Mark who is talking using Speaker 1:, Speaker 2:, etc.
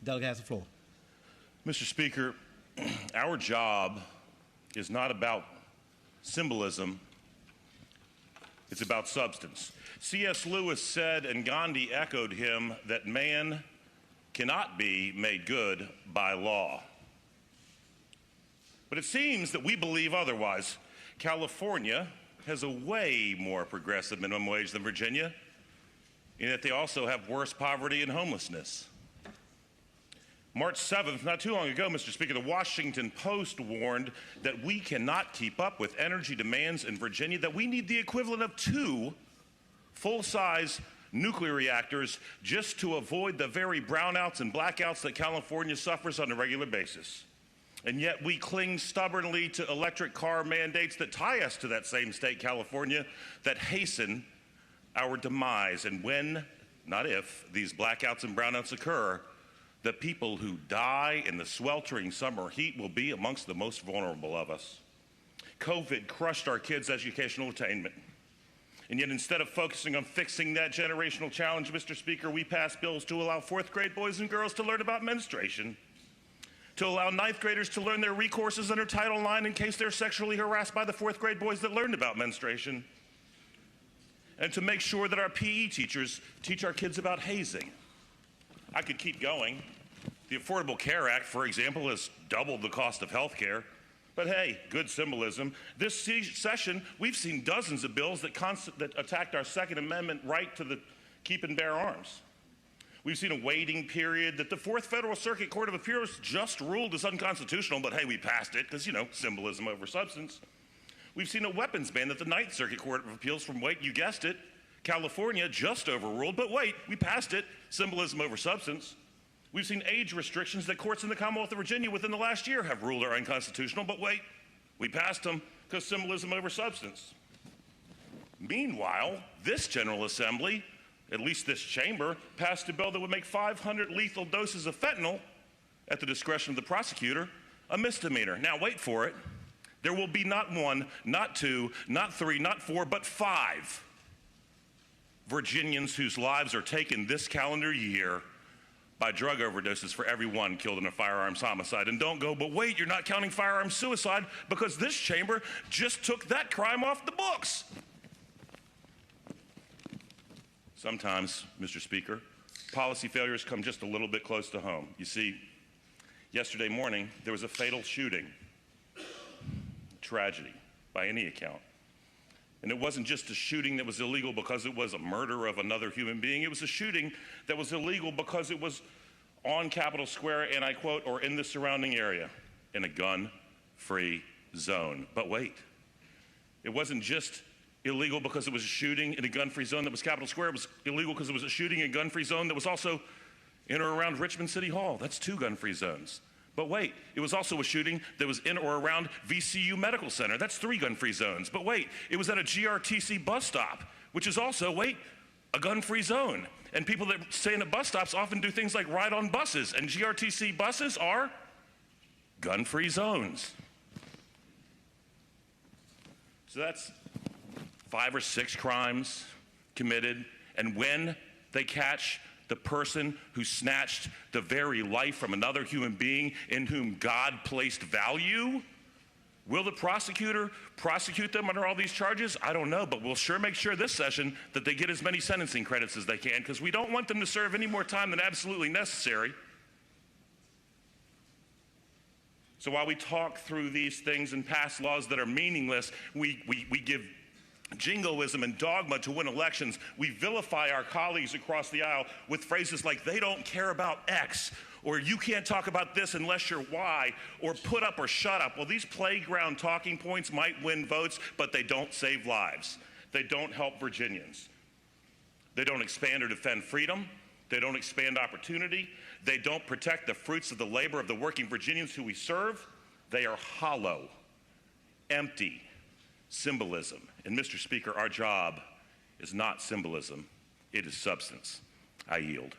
Speaker 1: Delegate has the floor.
Speaker 2: Mr. Speaker, our job is not about symbolism, it's about substance. C.S. Lewis said, and Gandhi echoed him, that man cannot be made good by law. But it seems that we believe otherwise. California has a way more progressive minimum wage than Virginia, in that they also have worse poverty and homelessness. March 7th, not too long ago, Mr. Speaker, the Washington Post warned that we cannot keep up with energy demands in Virginia, that we need the equivalent of 2 full-size nuclear reactors just to avoid the very brownouts and blackouts that California suffers on a regular basis. And yet we cling stubbornly to electric car mandates that tie us to that same state, California, that hasten our demise. And when, not if, these blackouts and brownouts occur, the people who die in the sweltering summer heat will be amongst the most vulnerable of us. COVID crushed our kids' educational attainment. And yet instead of focusing on fixing that generational challenge, Mr. Speaker, we passed bills to allow 4th grade boys and girls to learn about menstruation, to allow 9th graders to learn their recourses under Title IX in case they're sexually harassed by the 4th grade boys that learned about menstruation, and to make sure that our PE teachers teach our kids about hazing. I could keep going. The Affordable Care Act, for example, has doubled the cost of health care. But hey, good symbolism. This session, we've seen dozens of bills that attacked our Second Amendment right to keep and bear arms. We've seen a waiting period that the 4th Federal Circuit Court of Appeals just ruled is unconstitutional, but hey, we passed it because, symbolism over substance. We've seen a weapons ban that the 9th Circuit Court of Appeals from, wait, you guessed it, California just overruled, but wait, we passed it, symbolism over substance. We've seen age restrictions that courts in the Commonwealth of Virginia within the last year have ruled are unconstitutional, but wait, we passed them because symbolism over substance. Meanwhile, this General Assembly, at least this chamber, passed a bill that would make 500 lethal doses of fentanyl, at the discretion of the prosecutor, a misdemeanor. Now wait for it. There will be not 1, not 2, not 3, not 4, but 5 Virginians whose lives are taken this calendar year by drug overdoses for every one killed in a firearms homicide. And don't go, but wait, you're not counting firearms suicide, because this chamber just took that crime off the books. Sometimes, Mr. Speaker, policy failures come just a little bit close to home. You see, yesterday morning, there was a fatal shooting. Tragedy, by any account. And it wasn't just a shooting that was illegal because it was a murder of another human being. It was a shooting that was illegal because it was on Capitol Square, and I quote, or in the surrounding area, in a gun-free zone. But wait, it wasn't just illegal because it was a shooting in a gun-free zone that was Capitol Square. It was illegal because it was a shooting in a gun-free zone that was also in or around Richmond City Hall. That's 2 gun-free zones. But wait, it was also a shooting that was in or around VCU Medical Center. That's 3 gun-free zones. But wait, it was at a GRTC bus stop, which is also, wait, a gun-free zone. And people that stay in the bus stops often do things like ride on buses, and GRTC buses are gun-free zones. So that's 5 or 6 crimes committed, and when they catch the person who snatched the very life from another human being in whom God placed value, will the prosecutor prosecute them under all these charges? I don't know, but we'll sure make sure this session that they get as many sentencing credits as they can, because we don't want them to serve any more time than absolutely necessary. So while we talk through these things and pass laws that are meaningless, we give jingoism and dogma to win elections. We vilify our colleagues across the aisle with phrases like, they don't care about X, or you can't talk about this unless you're Y, or put up or shut up. Well, these playground talking points might win votes, but they don't save lives. They don't help Virginians. They don't expand or defend freedom. They don't expand opportunity. They don't protect the fruits of the labor of the working Virginians who we serve. They are hollow, empty symbolism. And Mr. Speaker, our job is not symbolism, it is substance. I yield.